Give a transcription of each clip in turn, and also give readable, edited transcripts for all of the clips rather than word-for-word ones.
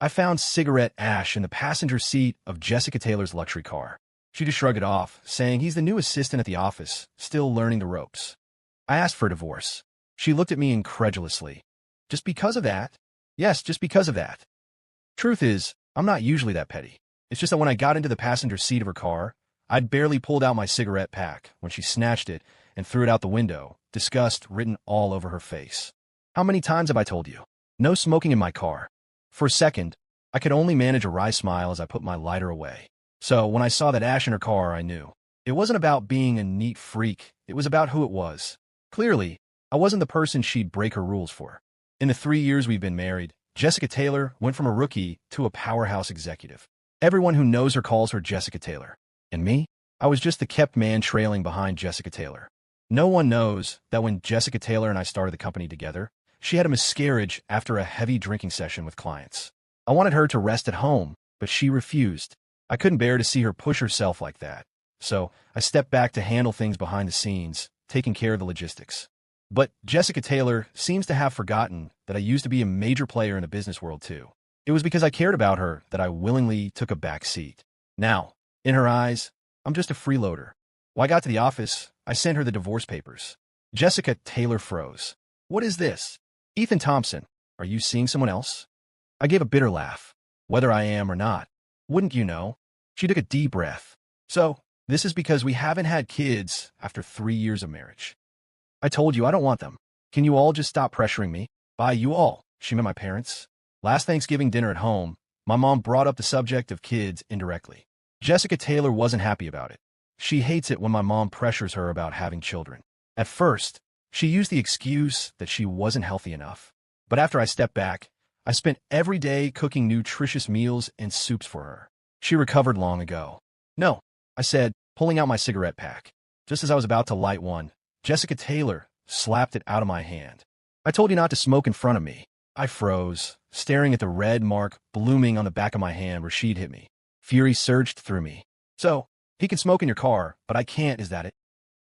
I found cigarette ash in the passenger seat of Jessica Taylor's luxury car. She just shrugged it off, saying he's the new assistant at the office, still learning the ropes. I asked for a divorce. She looked at me incredulously. Just because of that? Yes, just because of that. Truth is, I'm not usually that petty. It's just that when I got into the passenger seat of her car, I'd barely pulled out my cigarette pack when she snatched it and threw it out the window, disgust written all over her face. How many times have I told you? No smoking in my car. For a second, I could only manage a wry smile as I put my lighter away. So when I saw that ash in her car, I knew. It wasn't about being a neat freak, it was about who it was. Clearly, I wasn't the person she'd break her rules for. In the 3 years we've been married, Jessica Taylor went from a rookie to a powerhouse executive. Everyone who knows her calls her Jessica Taylor. And me? I was just the kept man trailing behind Jessica Taylor. No one knows that when Jessica Taylor and I started the company together, she had a miscarriage after a heavy drinking session with clients. I wanted her to rest at home, but she refused. I couldn't bear to see her push herself like that. So I stepped back to handle things behind the scenes, taking care of the logistics. But Jessica Taylor seems to have forgotten that I used to be a major player in the business world too. It was because I cared about her that I willingly took a back seat. Now, in her eyes, I'm just a freeloader. When I got to the office, I sent her the divorce papers. Jessica Taylor froze. What is this? Ethan Thompson, are you seeing someone else? I gave a bitter laugh. Whether I am or not, wouldn't you know? She took a deep breath. So, this is because we haven't had kids after 3 years of marriage. I told you I don't want them. Can you all just stop pressuring me? By you all, she meant my parents. Last Thanksgiving dinner at home, my mom brought up the subject of kids indirectly. Jessica Taylor wasn't happy about it. She hates it when my mom pressures her about having children. At first, she used the excuse that she wasn't healthy enough. But after I stepped back, I spent every day cooking nutritious meals and soups for her. She recovered long ago. No, I said, pulling out my cigarette pack. Just as I was about to light one, Jessica Taylor slapped it out of my hand. I told you not to smoke in front of me. I froze, staring at the red mark blooming on the back of my hand where she'd hit me. Fury surged through me. So, he can smoke in your car, but I can't, is that it?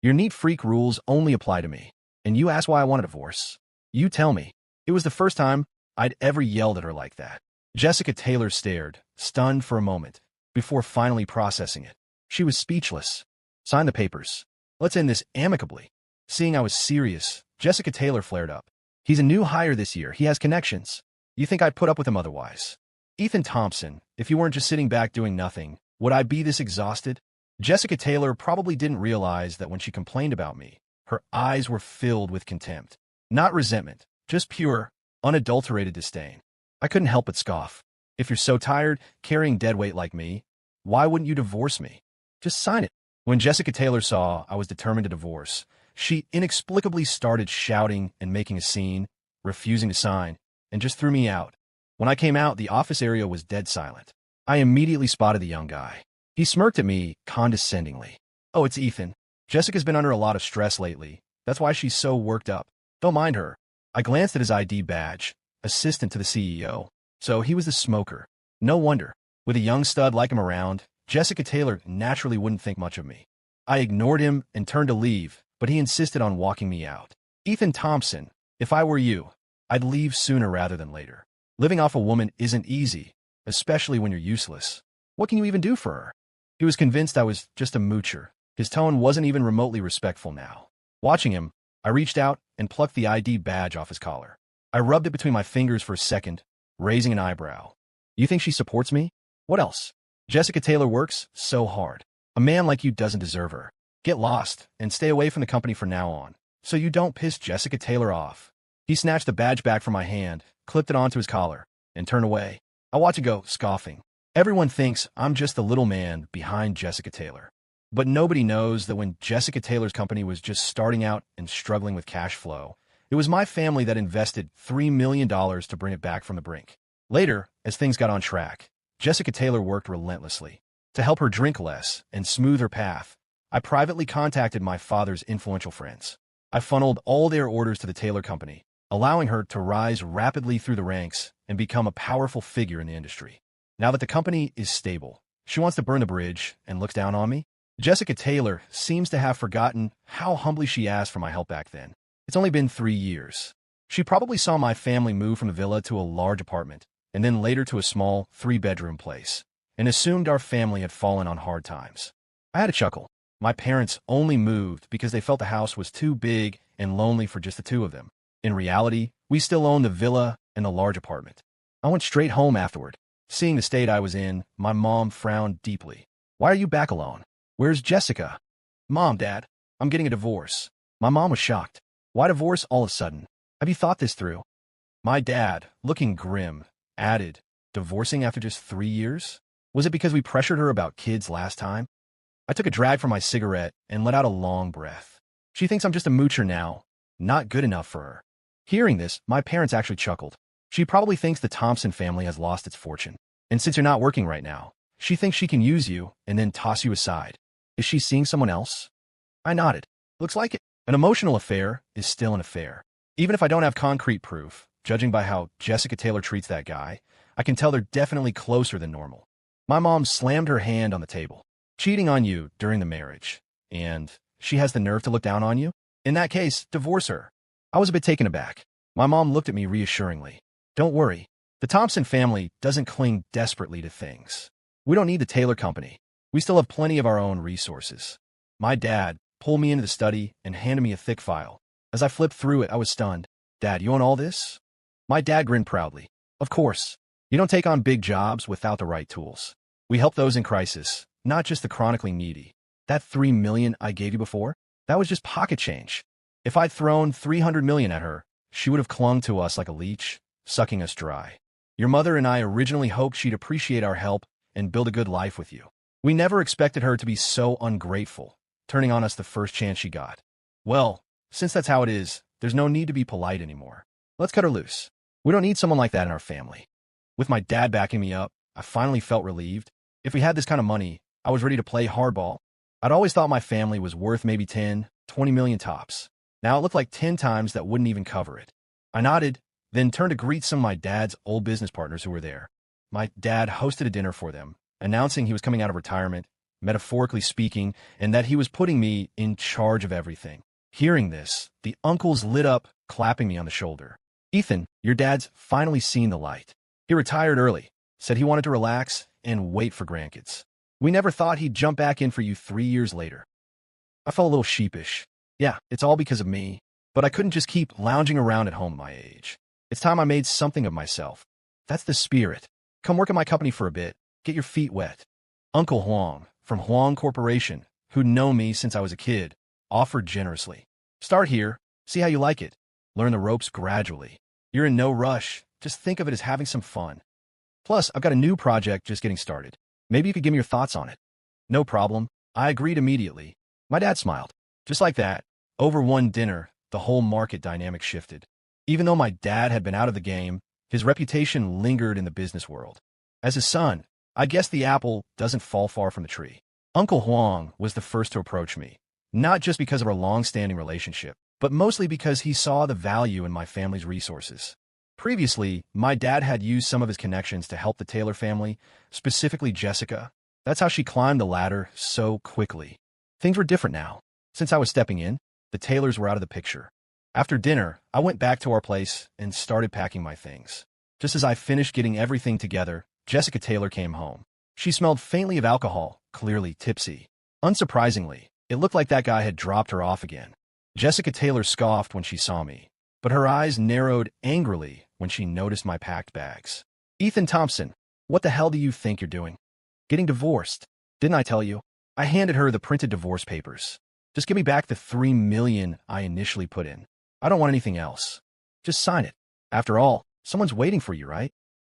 Your neat freak rules only apply to me. And you ask why I want a divorce? You tell me. It was the first time I'd ever yelled at her like that. Jessica Taylor stared, stunned for a moment, before finally processing it. She was speechless. Sign the papers. Let's end this amicably. Seeing I was serious, Jessica Taylor flared up. He's a new hire this year. He has connections. You think I'd put up with him otherwise? Ethan Thompson, if you weren't just sitting back doing nothing, would I be this exhausted? Jessica Taylor probably didn't realize that when she complained about me, her eyes were filled with contempt. Not resentment, just pure, unadulterated disdain. I couldn't help but scoff. If you're so tired carrying dead weight like me, why wouldn't you divorce me? Just sign it. When Jessica Taylor saw I was determined to divorce, she inexplicably started shouting and making a scene, refusing to sign, and just threw me out. When I came out, the office area was dead silent. I immediately spotted the young guy. He smirked at me condescendingly. Oh, it's Ethan. Jessica's been under a lot of stress lately. That's why she's so worked up. Don't mind her. I glanced at his ID badge, assistant to the CEO. So he was the smoker. No wonder. With a young stud like him around, Jessica Taylor naturally wouldn't think much of me. I ignored him and turned to leave, but he insisted on walking me out. Ethan Thompson, if I were you, I'd leave sooner rather than later. Living off a woman isn't easy, especially when you're useless. What can you even do for her? He was convinced I was just a moocher. His tone wasn't even remotely respectful now. Watching him, I reached out and plucked the ID badge off his collar. I rubbed it between my fingers for a second, raising an eyebrow. You think she supports me? What else? Jessica Taylor works so hard. A man like you doesn't deserve her. Get lost and stay away from the company from now on, so you don't piss Jessica Taylor off. He snatched the badge back from my hand, clipped it onto his collar, and turned away. I watched him go, scoffing. Everyone thinks I'm just the little man behind Jessica Taylor. But nobody knows that when Jessica Taylor's company was just starting out and struggling with cash flow, it was my family that invested $3 million to bring it back from the brink. Later, as things got on track, Jessica Taylor worked relentlessly. To help her drink less and smooth her path, I privately contacted my father's influential friends. I funneled all their orders to the Taylor Company, allowing her to rise rapidly through the ranks and become a powerful figure in the industry. Now that the company is stable, she wants to burn the bridge and looks down on me. Jessica Taylor seems to have forgotten how humbly she asked for my help back then. It's only been 3 years. She probably saw my family move from the villa to a large apartment, and then later to a small 3-bedroom place, and assumed our family had fallen on hard times. I had a chuckle. My parents only moved because they felt the house was too big and lonely for just the two of them. In reality, we still owned the villa and the large apartment. I went straight home afterward. Seeing the state I was in, my mom frowned deeply. "Why are you back alone? Where's Jessica?" "Mom, Dad, I'm getting a divorce." My mom was shocked. "Why divorce all of a sudden? Have you thought this through?" My dad, looking grim, added, "Divorcing after just 3 years? Was it because we pressured her about kids last time?" I took a drag from my cigarette and let out a long breath. She thinks I'm just a moocher now, not good enough for her. Hearing this, my parents actually chuckled. She probably thinks the Thompson family has lost its fortune. And since you're not working right now, she thinks she can use you and then toss you aside. Is she seeing someone else? I nodded. Looks like it. An emotional affair is still an affair. Even if I don't have concrete proof, judging by how Jessica Taylor treats that guy, I can tell they're definitely closer than normal. My mom slammed her hand on the table. Cheating on you during the marriage. And she has the nerve to look down on you? In that case, divorce her. I was a bit taken aback. My mom looked at me reassuringly. Don't worry. The Thompson family doesn't cling desperately to things. We don't need the Taylor Company. We still have plenty of our own resources. My dad pulled me into the study and handed me a thick file. As I flipped through it, I was stunned. "Dad, you own all this?" My dad grinned proudly. "Of course. You don't take on big jobs without the right tools. We help those in crisis, not just the chronically needy. That $3 million I gave you before, that was just pocket change. If I'd thrown $300 million at her, she would have clung to us like a leech, sucking us dry. Your mother and I originally hoped she'd appreciate our help and build a good life with you. We never expected her to be so ungrateful, turning on us the first chance she got. Well, since that's how it is, there's no need to be polite anymore. Let's cut her loose. We don't need someone like that in our family." With my dad backing me up, I finally felt relieved. If we had this kind of money, I was ready to play hardball. I'd always thought my family was worth maybe 10, 20 million tops. Now it looked like 10 times that wouldn't even cover it. I nodded, then turned to greet some of my dad's old business partners who were there. My dad hosted a dinner for them, announcing he was coming out of retirement, metaphorically speaking, and that he was putting me in charge of everything. Hearing this, the uncles lit up, clapping me on the shoulder. "Ethan, your dad's finally seen the light. He retired early, said he wanted to relax and wait for grandkids. We never thought he'd jump back in for you 3 years later." I felt a little sheepish. Yeah, it's all because of me, but I couldn't just keep lounging around at home at my age. It's time I made something of myself. That's the spirit. Come work at my company for a bit. Get your feet wet. Uncle Huang, from Huang Corporation, who'd known me since I was a kid, offered generously. "Start here, see how you like it. Learn the ropes gradually. You're in no rush. Just think of it as having some fun. Plus, I've got a new project just getting started. Maybe you could give me your thoughts on it." "No problem." I agreed immediately. My dad smiled. Just like that, over one dinner, the whole market dynamic shifted. Even though my dad had been out of the game, his reputation lingered in the business world. As his son, I guess the apple doesn't fall far from the tree. Uncle Huang was the first to approach me, not just because of our long-standing relationship, but mostly because he saw the value in my family's resources. Previously, my dad had used some of his connections to help the Taylor family, specifically Jessica. That's how she climbed the ladder so quickly. Things were different now. Since I was stepping in, the Taylors were out of the picture. After dinner, I went back to our place and started packing my things. Just as I finished getting everything together, Jessica Taylor came home. She smelled faintly of alcohol, clearly tipsy. Unsurprisingly, it looked like that guy had dropped her off again. Jessica Taylor scoffed when she saw me, but her eyes narrowed angrily when she noticed my packed bags. "Ethan Thompson, what the hell do you think you're doing? Getting divorced? Didn't I tell you?" I handed her the printed divorce papers. "Just give me back the $3 million I initially put in. I don't want anything else. Just sign it. After all, someone's waiting for you, right?"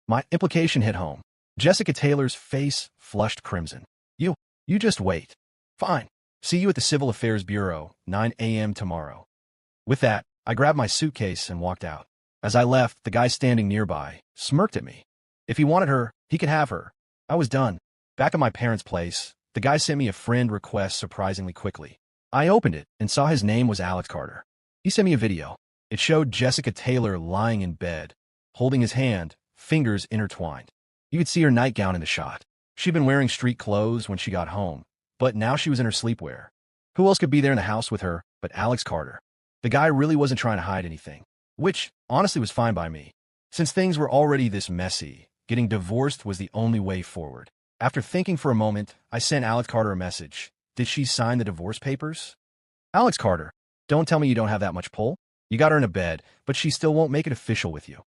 My implication hit home. Jessica Taylor's face flushed crimson. You just wait. Fine. See you at the Civil Affairs Bureau, 9 a.m. tomorrow." With that, I grabbed my suitcase and walked out. As I left, the guy standing nearby smirked at me. If he wanted her, he could have her. I was done. Back at my parents' place, the guy sent me a friend request surprisingly quickly. I opened it and saw his name was Alex Carter. He sent me a video. It showed Jessica Taylor lying in bed, holding his hand, fingers intertwined. You could see her nightgown in the shot. She'd been wearing street clothes when she got home, but now she was in her sleepwear. Who else could be there in the house with her but Alex Carter? The guy really wasn't trying to hide anything, which honestly was fine by me. Since things were already this messy, getting divorced was the only way forward. After thinking for a moment, I sent Alex Carter a message. Did she sign the divorce papers? Alex Carter, don't tell me you don't have that much pull. You got her in a bed, but she still won't make it official with you.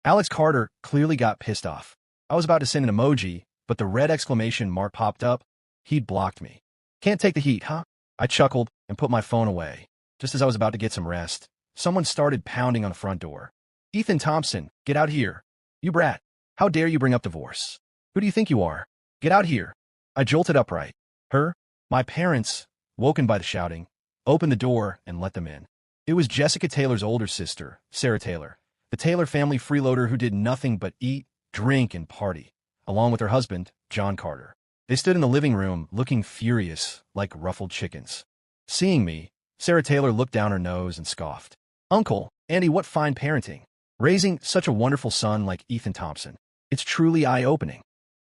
Alex Carter clearly got pissed off. I was about to send an emoji, but the red exclamation mark popped up. He'd blocked me. Can't take the heat, huh? I chuckled and put my phone away. Just as I was about to get some rest, someone started pounding on the front door. Ethan Thompson, get out here. You brat. How dare you bring up divorce? Who do you think you are? Get out here. I jolted upright. Her, my parents, woken by the shouting, opened the door and let them in. It was Jessica Taylor's older sister, Sarah Taylor, the Taylor family freeloader who did nothing but eat, drink, and party, along with her husband, John Carter. They stood in the living room, looking furious, like ruffled chickens. Seeing me, Sarah Taylor looked down her nose and scoffed. Uncle, Andy, what fine parenting. Raising such a wonderful son like Ethan Thompson. It's truly eye-opening.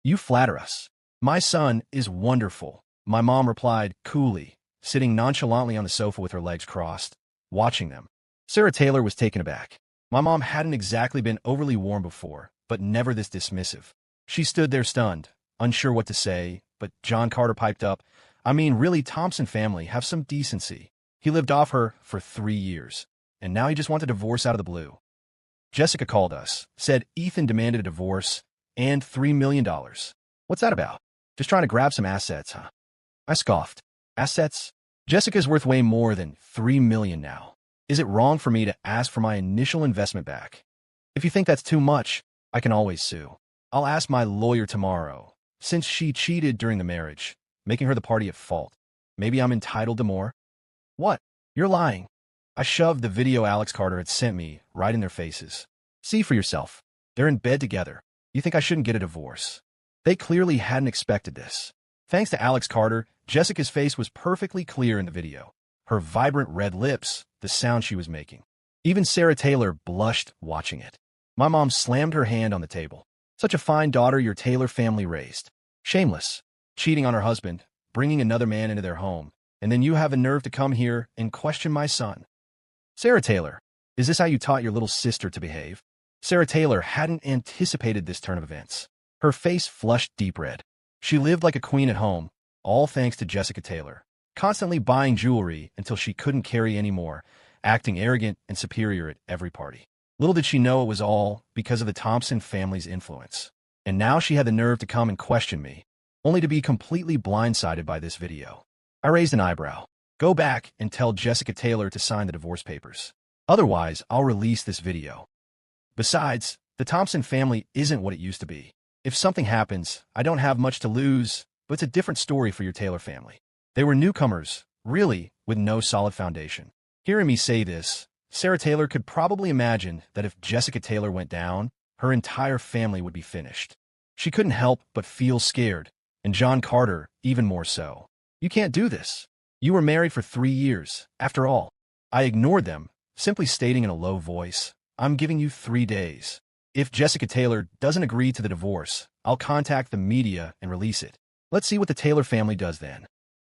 You flatter us. My son is wonderful, my mom replied coolly, sitting nonchalantly on the sofa with her legs crossed, watching them. Sarah Taylor was taken aback. My mom hadn't exactly been overly warm before, but never this dismissive. She stood there stunned, unsure what to say, but John Carter piped up, I mean, really, Thompson family, have some decency. He lived off her for 3 years, and now he just wants a divorce out of the blue. Jessica called us, said Ethan demanded a divorce and $3 million. What's that about? Just trying to grab some assets, huh? I scoffed. Assets? Jessica's worth way more than $3 million now. Is it wrong for me to ask for my initial investment back? If you think that's too much, I can always sue. I'll ask my lawyer tomorrow, since she cheated during the marriage, making her the party at fault. Maybe I'm entitled to more? What? You're lying. I shoved the video Alex Carter had sent me right in their faces. See for yourself. They're in bed together. You think I shouldn't get a divorce? They clearly hadn't expected this. Thanks to Alex Carter, Jessica's face was perfectly clear in the video. Her vibrant red lips, the sound she was making. Even Sarah Taylor blushed watching it. My mom slammed her hand on the table. Such a fine daughter your Taylor family raised. Shameless. Cheating on her husband, bringing another man into their home, and then you have the nerve to come here and question my son. Sarah Taylor, is this how you taught your little sister to behave? Sarah Taylor hadn't anticipated this turn of events. Her face flushed deep red. She lived like a queen at home, all thanks to Jessica Taylor, constantly buying jewelry until she couldn't carry any more, acting arrogant and superior at every party. Little did she know it was all because of the Thompson family's influence. And now she had the nerve to come and question me, only to be completely blindsided by this video. I raised an eyebrow. Go back and tell Jessica Taylor to sign the divorce papers. Otherwise, I'll release this video. Besides, the Thompson family isn't what it used to be. If something happens, I don't have much to lose, but it's a different story for your Taylor family. They were newcomers, really, with no solid foundation. Hearing me say this, Sarah Taylor could probably imagine that if Jessica Taylor went down, her entire family would be finished. She couldn't help but feel scared, and John Carter even more so. You can't do this. You were married for 3 years, after all. I ignored them, simply stating in a low voice, I'm giving you 3 days. If Jessica Taylor doesn't agree to the divorce, I'll contact the media and release it. Let's see what the Taylor family does then.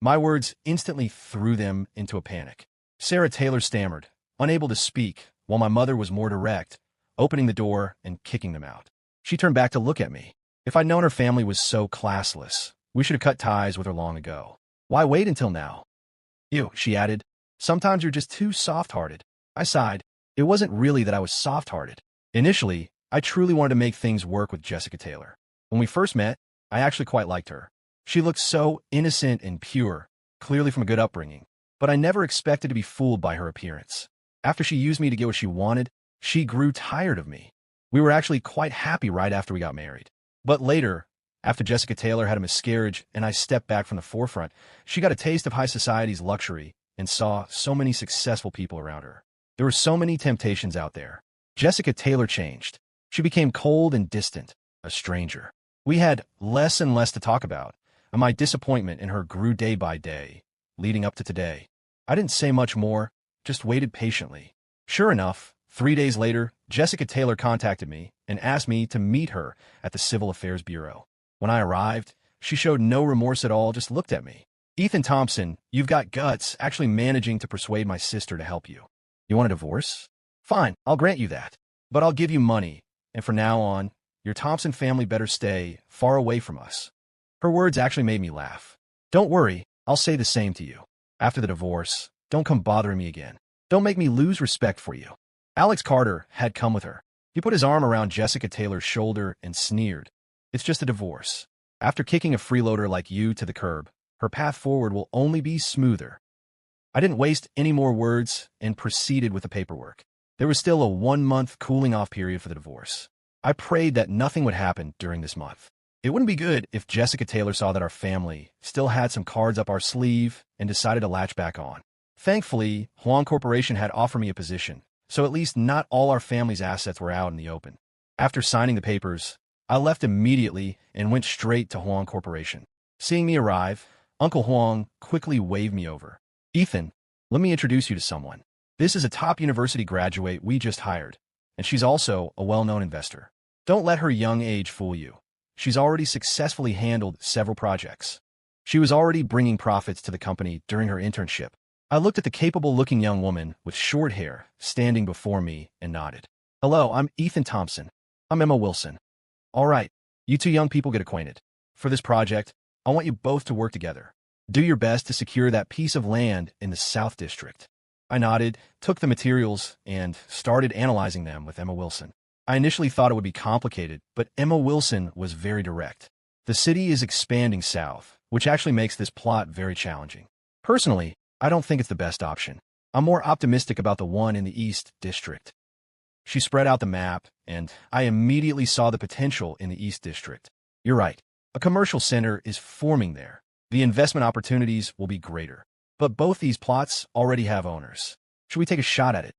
My words instantly threw them into a panic. Sarah Taylor stammered, unable to speak, while my mother was more direct, opening the door and kicking them out. She turned back to look at me. If I'd known her family was so classless, we should have cut ties with her long ago. Why wait until now? Ew, she added. Sometimes you're just too soft-hearted. I sighed. It wasn't really that I was soft-hearted. Initially, I truly wanted to make things work with Jessica Taylor. When we first met, I actually quite liked her. She looked so innocent and pure, clearly from a good upbringing, but I never expected to be fooled by her appearance. After she used me to get what she wanted, she grew tired of me. We were actually quite happy right after we got married. But later, after Jessica Taylor had a miscarriage and I stepped back from the forefront, she got a taste of high society's luxury and saw so many successful people around her. There were so many temptations out there. Jessica Taylor changed. She became cold and distant, a stranger. We had less and less to talk about, and my disappointment in her grew day by day, leading up to today. I didn't say much more, just waited patiently. Sure enough, 3 days later, Jessica Taylor contacted me and asked me to meet her at the Civil Affairs Bureau. When I arrived, she showed no remorse at all, just looked at me. Ethan Thompson, you've got guts actually managing to persuade my sister to help you. You want a divorce? Fine, I'll grant you that. But I'll give you money, and from now on, your Thompson family better stay far away from us." Her words actually made me laugh. "Don't worry, I'll say the same to you. After the divorce, don't come bothering me again. Don't make me lose respect for you." Alex Carter had come with her. He put his arm around Jessica Taylor's shoulder and sneered. "It's just a divorce. After kicking a freeloader like you to the curb, her path forward will only be smoother." I didn't waste any more words and proceeded with the paperwork. There was still a 1-month cooling-off period for the divorce. I prayed that nothing would happen during this month. It wouldn't be good if Jessica Taylor saw that our family still had some cards up our sleeve and decided to latch back on. Thankfully, Huang Corporation had offered me a position, so at least not all our family's assets were out in the open. After signing the papers, I left immediately and went straight to Huang Corporation. Seeing me arrive, Uncle Huang quickly waved me over. "Ethan, let me introduce you to someone. This is a top university graduate we just hired, and she's also a well-known investor. Don't let her young age fool you. She's already successfully handled several projects. She was already bringing profits to the company during her internship." I looked at the capable-looking young woman with short hair standing before me and nodded. "Hello, I'm Ethan Thompson. I'm Emma Wilson. All right, you two young people get acquainted. For this project, I want you both to work together. Do your best to secure that piece of land in the South District." I nodded, took the materials, and started analyzing them with Emma Wilson. I initially thought it would be complicated, but Emma Wilson was very direct. The city is expanding south, which actually makes this plot very challenging. Personally, I don't think it's the best option. I'm more optimistic about the one in the East District. She spread out the map, and I immediately saw the potential in the East District. You're right. A commercial center is forming there. The investment opportunities will be greater. But both these plots already have owners. Should we take a shot at it?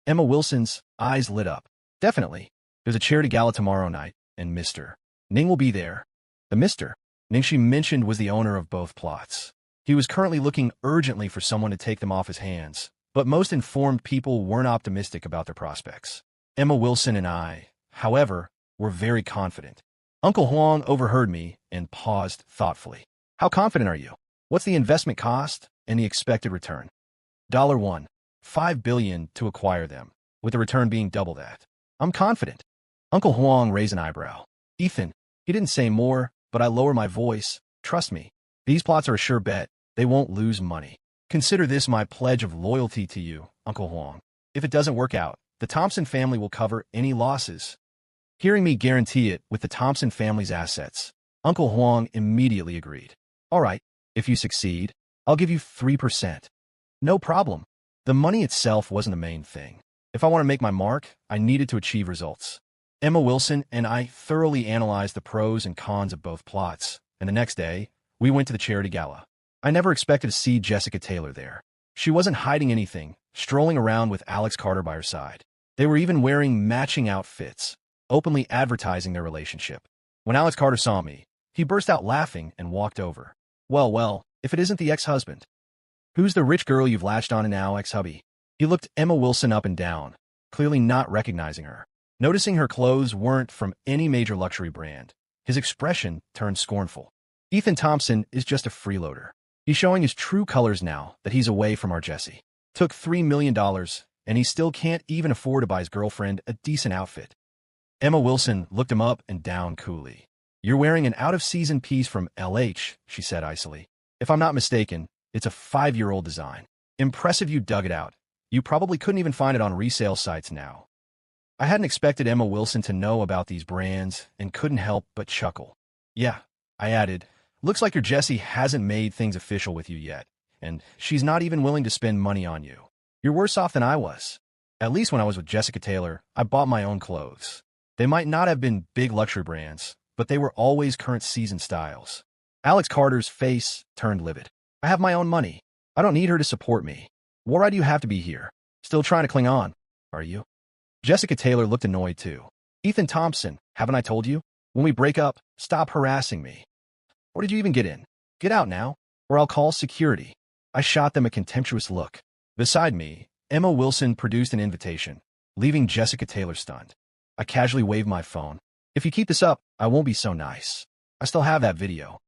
Emma Wilson's eyes lit up. Definitely. There's a charity gala tomorrow night, and Mr. Ning will be there. The Mr. Ning she mentioned was the owner of both plots. He was currently looking urgently for someone to take them off his hands, but most informed people weren't optimistic about their prospects. Emma Wilson and I, however, were very confident. Uncle Huang overheard me and paused thoughtfully. "How confident are you? What's the investment cost and the expected return?" $1. $5 billion to acquire them, with the return being double that. "I'm confident." Uncle Huang raised an eyebrow. "Ethan," he didn't say more, but I lowered my voice. "Trust me. These plots are a sure bet. They won't lose money. Consider this my pledge of loyalty to you, Uncle Huang. If it doesn't work out, the Thompson family will cover any losses." Hearing me guarantee it with the Thompson family's assets, Uncle Huang immediately agreed. "All right, if you succeed, I'll give you 3%. No problem." The money itself wasn't the main thing. If I want to make my mark, I needed to achieve results. Emma Wilson and I thoroughly analyzed the pros and cons of both plots, and the next day, we went to the charity gala. I never expected to see Jessica Taylor there. She wasn't hiding anything, strolling around with Alex Carter by her side. They were even wearing matching outfits, openly advertising their relationship. When Alex Carter saw me, he burst out laughing and walked over. Well, if it isn't the ex-husband. "Who's the rich girl you've latched on now, ex-hubby?" He looked Emma Wilson up and down, clearly not recognizing her. Noticing her clothes weren't from any major luxury brand, his expression turned scornful. "Ethan Thompson is just a freeloader. He's showing his true colors now that he's away from our Jessie. Took $3 million, and he still can't even afford to buy his girlfriend a decent outfit." Emma Wilson looked him up and down coolly. "You're wearing an out-of-season piece from LH, she said icily. "If I'm not mistaken, it's a 5-year-old design. Impressive you dug it out. You probably couldn't even find it on resale sites now." I hadn't expected Emma Wilson to know about these brands and couldn't help but chuckle. "Yeah," I added, "looks like your Jessie hasn't made things official with you yet, and she's not even willing to spend money on you. You're worse off than I was. At least when I was with Jessica Taylor, I bought my own clothes. They might not have been big luxury brands, but they were always current season styles." Alex Carter's face turned livid. "I have my own money. I don't need her to support me. What right do you have to be here? Still trying to cling on, are you?" Jessica Taylor looked annoyed too. "Ethan Thompson, haven't I told you? When we break up, stop harassing me. What did you even get in? Get out now, or I'll call security." I shot them a contemptuous look. Beside me, Emma Wilson produced an invitation, leaving Jessica Taylor stunned. I casually waved my phone. "If you keep this up, I won't be so nice. I still have that video."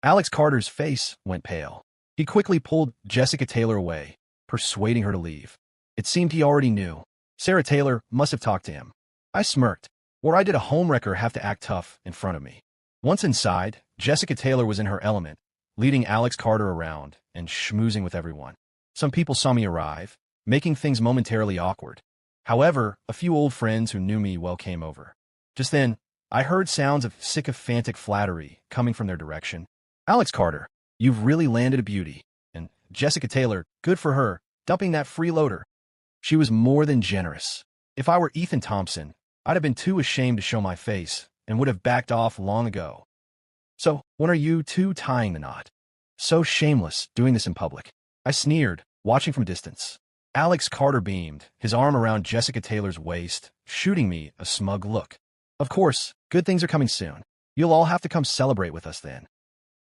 Alex Carter's face went pale. He quickly pulled Jessica Taylor away, persuading her to leave. It seemed he already knew. Sarah Taylor must have talked to him. I smirked. Or I did a homewrecker have to act tough in front of me? Once inside, Jessica Taylor was in her element, leading Alex Carter around and schmoozing with everyone. Some people saw me arrive, making things momentarily awkward. However, a few old friends who knew me well came over. Just then, I heard sounds of sycophantic flattery coming from their direction. Alex Carter, you've really landed a beauty. And Jessica Taylor, good for her, dumping that freeloader. She was more than generous. If I were Ethan Thompson, I'd have been too ashamed to show my face and would have backed off long ago. So, when are you two tying the knot? So shameless, doing this in public. I sneered, watching from a distance. Alex Carter beamed, his arm around Jessica Taylor's waist, shooting me a smug look. Of course, good things are coming soon. You'll all have to come celebrate with us then.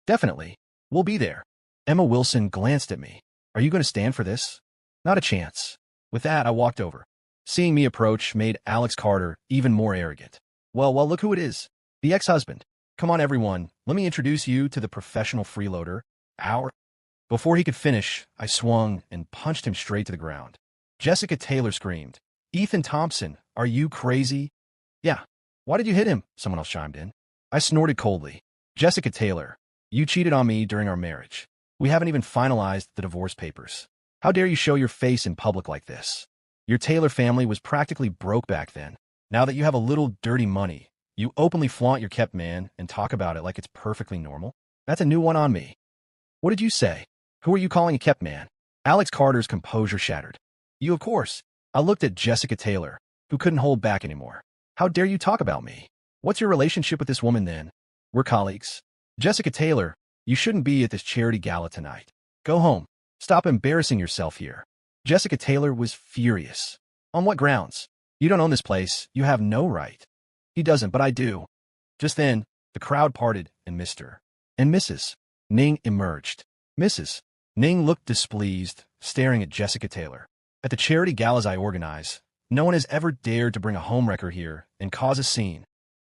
Definitely. We'll be there. Emma Wilson glanced at me. Are you going to stand for this? Not a chance. With that, I walked over. Seeing me approach made Alex Carter even more arrogant. Well, look who it is. The ex-husband. Come on, everyone. Let me introduce you to the professional freeloader. Before he could finish, I swung and punched him straight to the ground. Jessica Taylor screamed. Ethan Thompson, are you crazy? Yeah. Why did you hit him? Someone else chimed in. I snorted coldly. Jessica Taylor, you cheated on me during our marriage. We haven't even finalized the divorce papers. How dare you show your face in public like this? Your Taylor family was practically broke back then. Now that you have a little dirty money, you openly flaunt your kept man and talk about it like it's perfectly normal? That's a new one on me. What did you say? Who are you calling a kept man? Alex Carter's composure shattered. You, of course. I looked at Jessica Taylor, who couldn't hold back anymore. How dare you talk about me? What's your relationship with this woman then? We're colleagues. Jessica Taylor, you shouldn't be at this charity gala tonight. Go home. Stop embarrassing yourself here. Jessica Taylor was furious. On what grounds? You don't own this place. You have no right. He doesn't, but I do. Just then, the crowd parted and Mr. and Mrs. Ning emerged. Mrs. Ning looked displeased, staring at Jessica Taylor. At the charity galas I organize, no one has ever dared to bring a homewrecker here and cause a scene.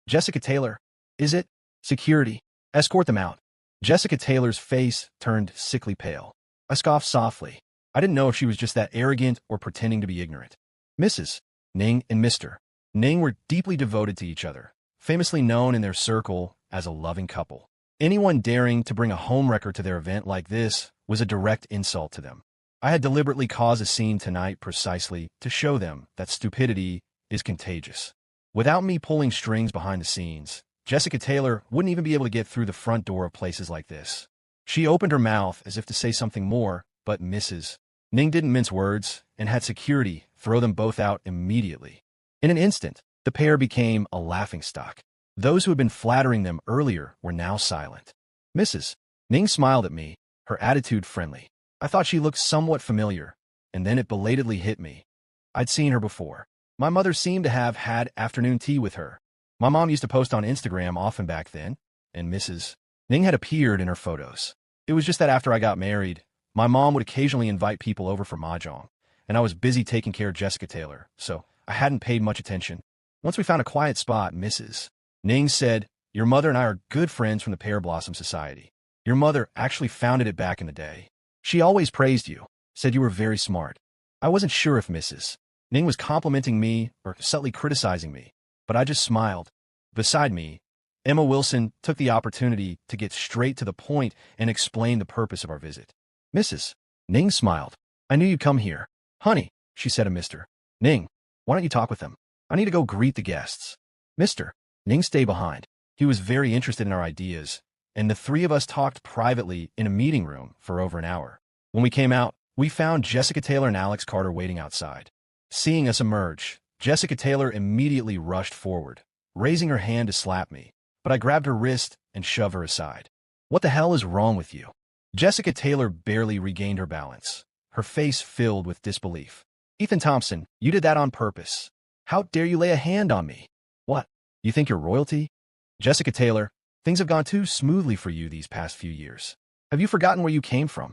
Jessica Taylor, is it? Security. Escort them out. Jessica Taylor's face turned sickly pale. I scoffed softly. I didn't know if she was just that arrogant or pretending to be ignorant. Mrs. Ning and Mr. Ning were deeply devoted to each other, famously known in their circle as a loving couple. Anyone daring to bring a homewrecker to their event like this was a direct insult to them. I had deliberately caused a scene tonight precisely to show them that stupidity is contagious. Without me pulling strings behind the scenes, Jessica Taylor wouldn't even be able to get through the front door of places like this. She opened her mouth as if to say something more, but Mrs. Ning didn't mince words and had security throw them both out immediately. In an instant, the pair became a laughingstock. Those who had been flattering them earlier were now silent. Mrs. Ning smiled at me, her attitude friendly. I thought she looked somewhat familiar, and then it belatedly hit me. I'd seen her before. My mother seemed to have had afternoon tea with her. My mom used to post on Instagram often back then, and Mrs. Ning had appeared in her photos. It was just that after I got married, my mom would occasionally invite people over for mahjong, and I was busy taking care of Jessica Taylor, so I hadn't paid much attention. Once we found a quiet spot, Mrs. Ning said, your mother and I are good friends from the Pear Blossom Society. Your mother actually founded it back in the day. She always praised you, said you were very smart. I wasn't sure if Mrs. Ning was complimenting me or subtly criticizing me, but I just smiled. Beside me, Emma Wilson took the opportunity to get straight to the point and explain the purpose of our visit. Mrs. Ning smiled. I knew you'd come here. Honey, she said to Mr. Ning, why don't you talk with them? I need to go greet the guests. Mr. Ning stayed behind. He was very interested in our ideas, and the three of us talked privately in a meeting room for over an hour. When we came out, we found Jessica Taylor and Alex Carter waiting outside. Seeing us emerge, Jessica Taylor immediately rushed forward, raising her hand to slap me, but I grabbed her wrist and shoved her aside. What the hell is wrong with you? Jessica Taylor barely regained her balance, her face filled with disbelief. Ethan Thompson, you did that on purpose. How dare you lay a hand on me? What? You think you're royalty? Jessica Taylor, things have gone too smoothly for you these past few years. Have you forgotten where you came from?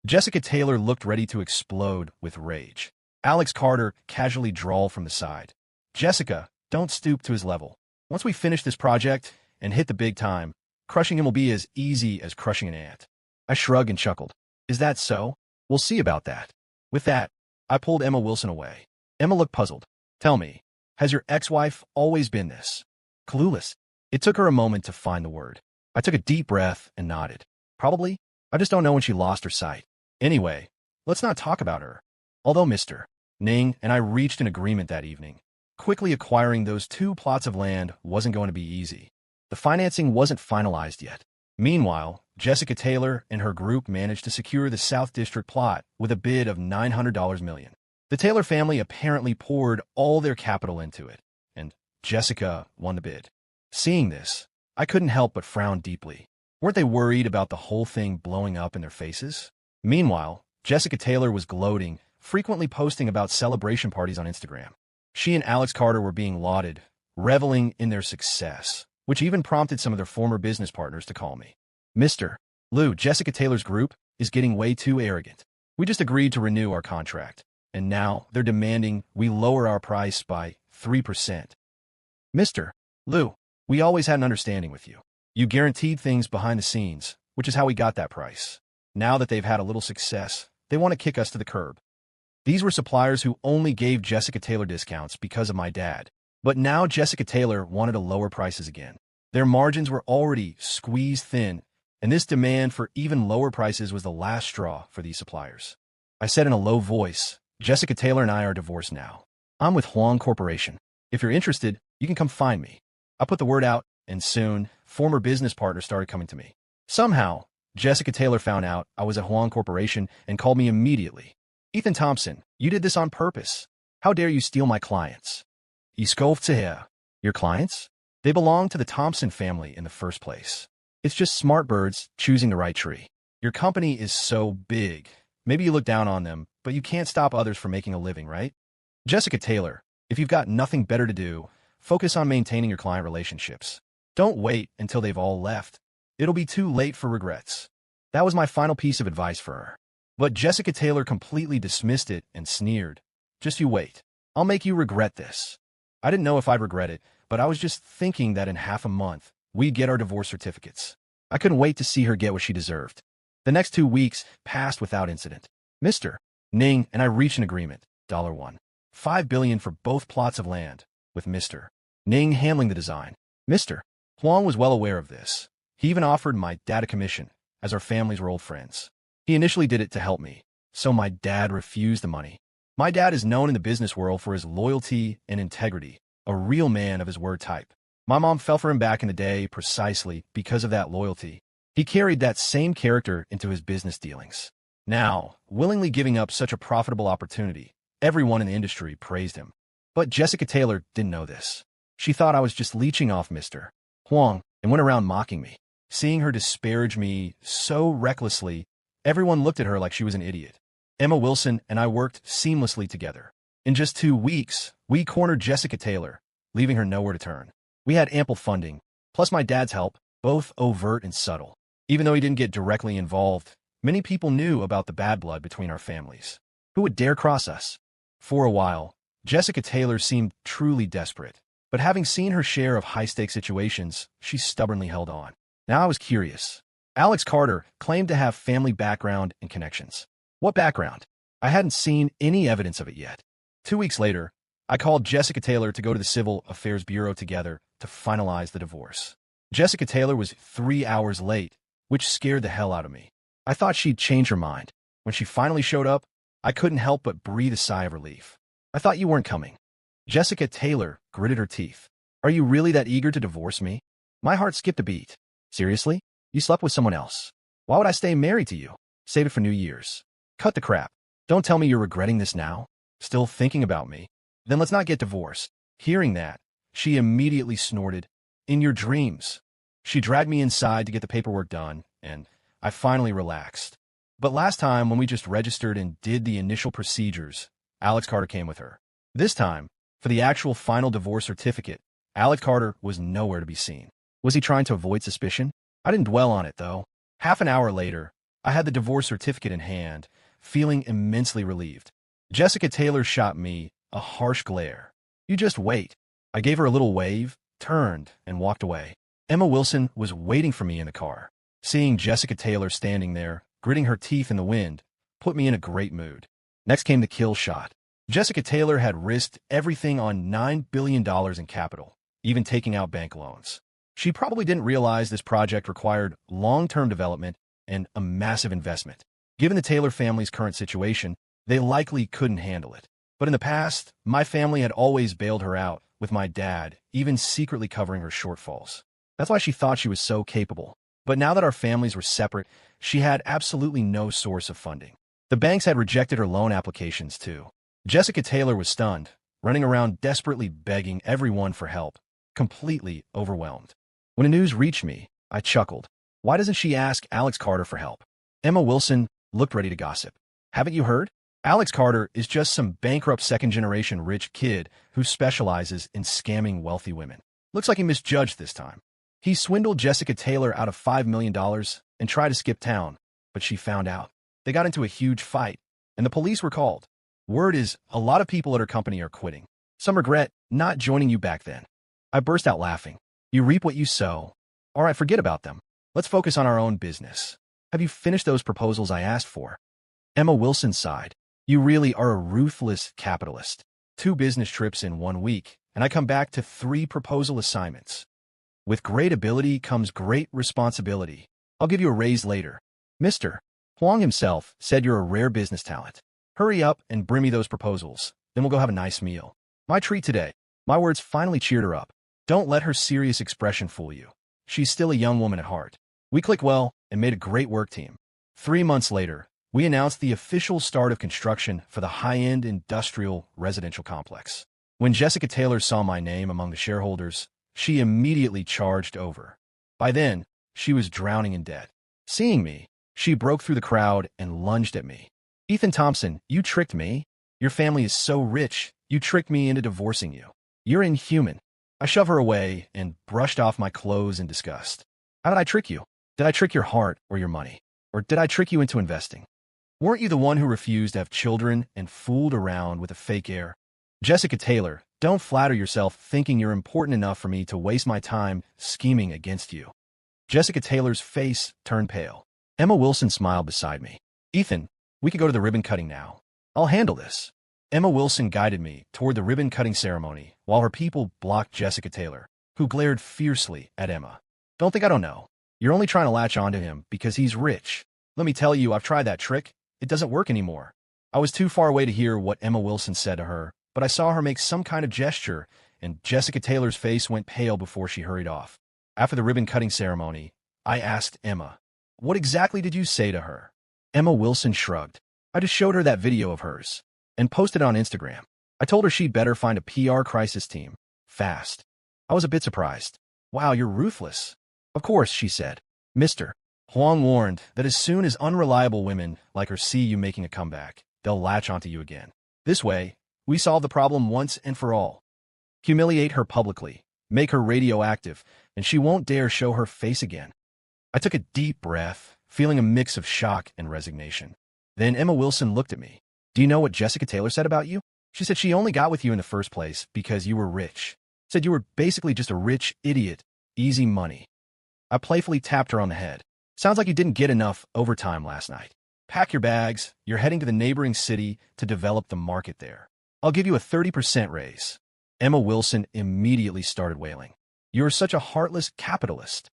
Jessica Taylor looked ready to explode with rage. Alex Carter casually drawled from the side. Jessica, don't stoop to his level. Once we finish this project and hit the big time, crushing him will be as easy as crushing an ant. I shrugged and chuckled. Is that so? We'll see about that. With that, I pulled Emma Wilson away. Emma looked puzzled. Tell me, Has your ex-wife always been this? Clueless. It took her a moment to find the word. I took a deep breath and nodded. Probably. I just don't know when she lost her sight. Anyway, let's not talk about her. Although Mr. Ning and I reached an agreement that evening, quickly acquiring those 2 plots of land wasn't going to be easy. The financing wasn't finalized yet. Meanwhile, Jessica Taylor and her group managed to secure the South District plot with a bid of $900 million. The Taylor family apparently poured all their capital into it, and Jessica won the bid. Seeing this, I couldn't help but frown deeply. Weren't they worried about the whole thing blowing up in their faces? Meanwhile, Jessica Taylor was gloating, frequently posting about celebration parties on Instagram. She and Alex Carter were being lauded, reveling in their success, which even prompted some of their former business partners to call me. Mr. Lou, Jessica Taylor's group is getting way too arrogant. We just agreed to renew our contract, and now they're demanding we lower our price by 3%. Mr. Lou, we always had an understanding with you. You guaranteed things behind the scenes, which is how we got that price. Now that they've had a little success, they want to kick us to the curb. These were suppliers who only gave Jessica Taylor discounts because of my dad. But now Jessica Taylor wanted to lower prices again. Their margins were already squeezed thin, and this demand for even lower prices was the last straw for these suppliers. I said in a low voice, Jessica Taylor and I are divorced now. I'm with Huang Corporation. If you're interested, you can come find me. I put the word out, and soon, former business partners started coming to me. Somehow, Jessica Taylor found out I was at Huang Corporation and called me immediately. Ethan Thompson, you did this on purpose. How dare you steal my clients? Your clients? They belong to the Thompson family in the first place. It's just smart birds choosing the right tree. Your company is so big. Maybe you look down on them, but you can't stop others from making a living, right? Jessica Taylor, if you've got nothing better to do, focus on maintaining your client relationships. Don't wait until they've all left. It'll be too late for regrets. That was my final piece of advice for her. But Jessica Taylor completely dismissed it and sneered. Just you wait. I'll make you regret this. I didn't know if I'd regret it, but I was just thinking that in half a month, we'd get our divorce certificates. I couldn't wait to see her get what she deserved. The next 2 weeks passed without incident. Mr. Ning and I reached an agreement. $1. $5 billion for both plots of land, with Mr. Ning handling the design. Mr. Huang was well aware of this. He even offered my dad a commission, as our families were old friends. He initially did it to help me, so my dad refused the money. My dad is known in the business world for his loyalty and integrity, a real man of his word type. My mom fell for him back in the day precisely because of that loyalty. He carried that same character into his business dealings. Now, willingly giving up such a profitable opportunity, everyone in the industry praised him. But Jessica Taylor didn't know this. She thought I was just leeching off Mr. Huang and went around mocking me. Seeing her disparage me so recklessly, everyone looked at her like she was an idiot. Emma Wilson and I worked seamlessly together. In just 2 weeks, we cornered Jessica Taylor, leaving her nowhere to turn. We had ample funding, plus my dad's help, both overt and subtle. Even though he didn't get directly involved, many people knew about the bad blood between our families. Who would dare cross us? For a while, Jessica Taylor seemed truly desperate, but having seen her share of high-stakes situations, she stubbornly held on. Now I was curious. Alex Carter claimed to have family background and connections. What background? I hadn't seen any evidence of it yet. 2 weeks later, I called Jessica Taylor to go to the Civil Affairs Bureau together to finalize the divorce. Jessica Taylor was 3 hours late, which scared the hell out of me. I thought she'd change her mind. When she finally showed up, I couldn't help but breathe a sigh of relief. I thought you weren't coming. Jessica Taylor gritted her teeth. Are you really that eager to divorce me? My heart skipped a beat. Seriously? You slept with someone else. Why would I stay married to you? Save it for New Year's. Cut the crap. Don't tell me you're regretting this now. Still thinking about me? Then let's not get divorced. Hearing that, she immediately snorted. In your dreams. She dragged me inside to get the paperwork done, and I finally relaxed. But last time, when we just registered and did the initial procedures, Alex Carter came with her. This time, for the actual final divorce certificate, Alex Carter was nowhere to be seen. Was he trying to avoid suspicion? I didn't dwell on it, though. Half an hour later, I had the divorce certificate in hand, feeling immensely relieved. Jessica Taylor shot me a harsh glare. You just wait. I gave her a little wave, turned, and walked away. Emma Wilson was waiting for me in the car. Seeing Jessica Taylor standing there, gritting her teeth in the wind, put me in a great mood. Next came the kill shot. Jessica Taylor had risked everything on $9 billion in capital, even taking out bank loans. She probably didn't realize this project required long-term development and a massive investment. Given the Taylor family's current situation, they likely couldn't handle it. But in the past, my family had always bailed her out, with my dad even secretly covering her shortfalls. That's why she thought she was so capable. But now that our families were separate, she had absolutely no source of funding. The banks had rejected her loan applications too. Jessica Taylor was stunned, running around desperately begging everyone for help, completely overwhelmed. When the news reached me, I chuckled. Why doesn't she ask Alex Carter for help? Emma Wilson looked ready to gossip. Haven't you heard? Alex Carter is just some bankrupt second-generation rich kid who specializes in scamming wealthy women. Looks like he misjudged this time. He swindled Jessica Taylor out of $5 million and tried to skip town, but she found out. They got into a huge fight, and the police were called. Word is, a lot of people at her company are quitting. Some regret not joining you back then. I burst out laughing. You reap what you sow. All right, forget about them. Let's focus on our own business. Have you finished those proposals I asked for? Emma Wilson sighed. You really are a ruthless capitalist. 2 business trips in 1 week, and I come back to 3 proposal assignments. With great ability comes great responsibility. I'll give you a raise later. Mr. Huang himself said you're a rare business talent. Hurry up and bring me those proposals, then we'll go have a nice meal. My treat today. My words finally cheered her up. Don't let her serious expression fool you. She's still a young woman at heart. We clicked well and made a great work team. 3 months later, we announced the official start of construction for the high-end industrial residential complex. When Jessica Taylor saw my name among the shareholders, she immediately charged over. By then, she was drowning in debt. Seeing me, she broke through the crowd and lunged at me. Ethan Thompson, you tricked me. Your family is so rich, you tricked me into divorcing you. You're inhuman. I shoved her away and brushed off my clothes in disgust. How did I trick you? Did I trick your heart or your money? Or did I trick you into investing? Weren't you the one who refused to have children and fooled around with a fake heir? Jessica Taylor, don't flatter yourself thinking you're important enough for me to waste my time scheming against you. Jessica Taylor's face turned pale. Emma Wilson smiled beside me. Ethan, we could go to the ribbon cutting now. I'll handle this. Emma Wilson guided me toward the ribbon cutting ceremony while her people blocked Jessica Taylor, who glared fiercely at Emma. Don't think I don't know. You're only trying to latch onto him because he's rich. Let me tell you, I've tried that trick. It doesn't work anymore. I was too far away to hear what Emma Wilson said to her, but I saw her make some kind of gesture, and Jessica Taylor's face went pale before she hurried off. After the ribbon-cutting ceremony, I asked Emma, what exactly did you say to her? Emma Wilson shrugged. I just showed her that video of hers and posted it on Instagram. I told her she'd better find a PR crisis team. Fast. I was a bit surprised. Wow, you're ruthless. Of course, she said. Mr. Huang warned that as soon as unreliable women like her see you making a comeback, they'll latch onto you again. This way, we solve the problem once and for all. Humiliate her publicly, make her radioactive, and she won't dare show her face again. I took a deep breath, feeling a mix of shock and resignation. Then Emma Wilson looked at me. Do you know what Jessica Taylor said about you? She said she only got with you in the first place because you were rich. Said you were basically just a rich idiot, easy money. I playfully tapped her on the head. Sounds like you didn't get enough overtime last night. Pack your bags. You're heading to the neighboring city to develop the market there. I'll give you a 30% raise. Emma Wilson immediately started wailing. You're such a heartless capitalist.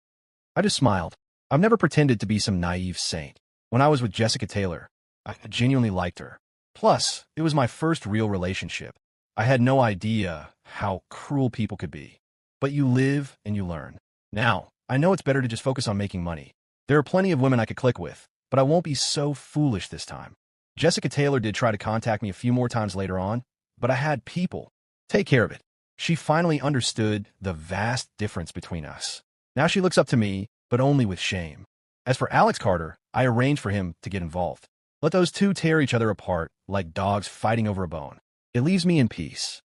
I just smiled. I've never pretended to be some naive saint. When I was with Jessica Taylor, I genuinely liked her. Plus, it was my first real relationship. I had no idea how cruel people could be. But you live and you learn. Now, I know it's better to just focus on making money. There are plenty of women I could click with, but I won't be so foolish this time. Jessica Taylor did try to contact me a few more times later on, but I had people. Take care of it. She finally understood the vast difference between us. Now she looks up to me, but only with shame. As for Alex Carter, I arranged for him to get involved. Let those two tear each other apart like dogs fighting over a bone. It leaves me in peace.